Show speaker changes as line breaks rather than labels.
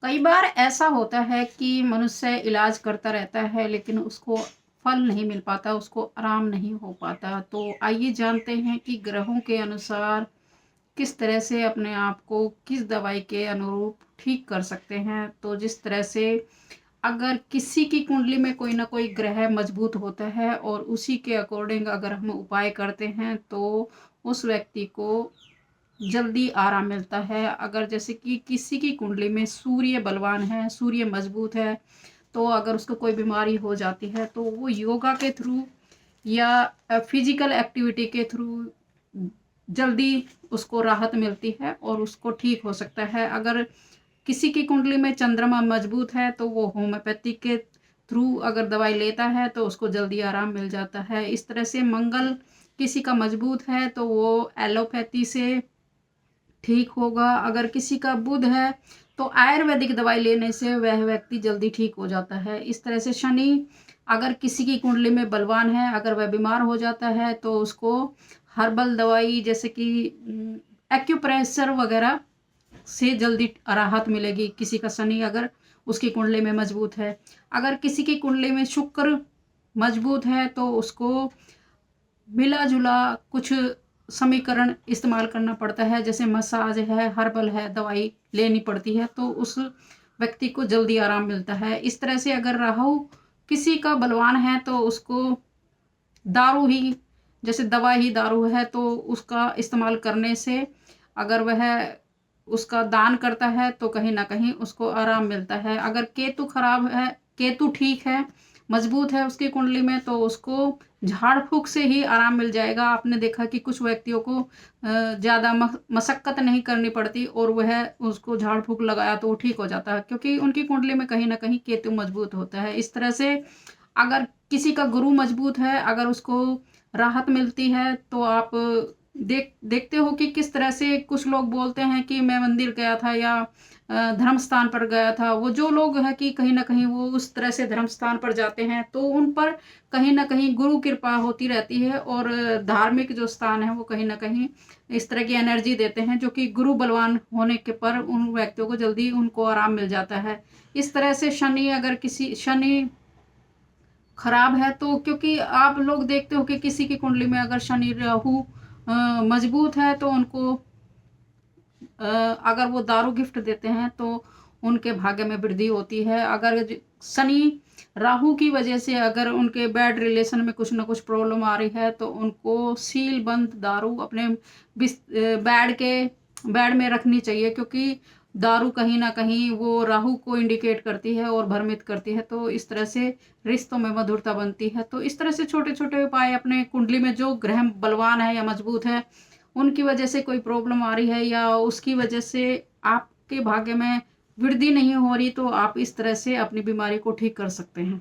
कई बार ऐसा होता है कि मनुष्य इलाज करता रहता है लेकिन उसको फल नहीं मिल पाता, उसको आराम नहीं हो पाता। तो आइए जानते हैं कि ग्रहों के अनुसार किस तरह से अपने आप को किस दवाई के अनुरूप ठीक कर सकते हैं। तो जिस तरह से अगर किसी की कुंडली में कोई ना कोई ग्रह मजबूत होता है और उसी के अकॉर्डिंग अगर हम उपाय करते हैं तो उस व्यक्ति को जल्दी आराम मिलता है। अगर जैसे कि किसी की कुंडली में सूर्य बलवान है, सूर्य मजबूत है, तो अगर उसको कोई बीमारी हो जाती है तो वो योगा के थ्रू या फिजिकल एक्टिविटी के थ्रू जल्दी उसको राहत मिलती है और उसको ठीक हो सकता है। अगर किसी की कुंडली में चंद्रमा मजबूत है तो वो होम्योपैथी के थ्रू अगर दवाई लेता है तो उसको जल्दी आराम मिल जाता है। इस तरह से मंगल किसी का मजबूत है तो वो एलोपैथी से ठीक होगा। अगर किसी का बुध है तो आयुर्वेदिक दवाई लेने से वह व्यक्ति जल्दी ठीक हो जाता है। इस तरह से शनि अगर किसी की कुंडली में बलवान है, अगर वह बीमार हो जाता है तो उसको हर्बल दवाई जैसे कि एक्यूप्रेशर वगैरह से जल्दी राहत मिलेगी। किसी का शनि अगर उसकी कुंडली में मजबूत है, अगर किसी की कुंडली में शुक्र मजबूत है तो उसको मिला जुला कुछ समीकरण इस्तेमाल करना पड़ता है, जैसे मसाज है, हर्बल है, दवाई लेनी पड़ती है तो उस व्यक्ति को जल्दी आराम मिलता है। इस तरह से अगर राहु किसी का बलवान है तो उसको दारू ही जैसे दवा ही दारू है तो उसका इस्तेमाल करने से अगर वह उसका दान करता है तो कहीं ना कहीं उसको आराम मिलता है। अगर केतु खराब है, केतु ठीक है, मजबूत है उसकी कुंडली में तो उसको झाड़ फूक से ही आराम मिल जाएगा। आपने देखा कि कुछ व्यक्तियों को ज़्यादा मशक्कत नहीं करनी पड़ती और वह उसको झाड़ फूक लगाया तो वो ठीक हो जाता है, क्योंकि उनकी कुंडली में कहीं ना कहीं केतु मजबूत होता है। इस तरह से अगर किसी का गुरु मजबूत है, अगर उसको राहत मिलती है तो आप देखते हो कि किस तरह से कुछ लोग बोलते हैं कि मैं मंदिर गया था या धर्म स्थान पर गया था। वो जो लोग हैं कि कहीं ना कहीं वो उस तरह से धर्म स्थान पर जाते हैं तो उन पर कहीं ना कहीं गुरु कृपा होती रहती है और धार्मिक जो स्थान है वो कहीं ना कहीं इस तरह की एनर्जी देते हैं, जो कि गुरु बलवान होने के पर उन व्यक्तियों को जल्दी उनको आराम मिल जाता है। इस तरह से शनि अगर किसी शनि खराब है तो क्योंकि आप लोग देखते हो कि किसी की कुंडली में अगर शनि राहु मजबूत है तो उनको अगर वो दारू गिफ्ट देते हैं तो उनके भाग्य में वृद्धि होती है। अगर शनि राहु की वजह से अगर उनके बैड रिलेशन में कुछ ना कुछ प्रॉब्लम आ रही है तो उनको सील बंद दारू अपने बेड में रखनी चाहिए, क्योंकि दारू कहीं ना कहीं वो राहु को इंडिकेट करती है और भ्रमित करती है। तो इस तरह से रिश्तों में मधुरता बनती है। तो इस तरह से छोटे छोटे उपाय अपने कुंडली में जो ग्रह बलवान है या मजबूत है उनकी वजह से कोई प्रॉब्लम आ रही है या उसकी वजह से आपके भाग्य में वृद्धि नहीं हो रही तो आप इस तरह से अपनी बीमारी को ठीक कर सकते हैं।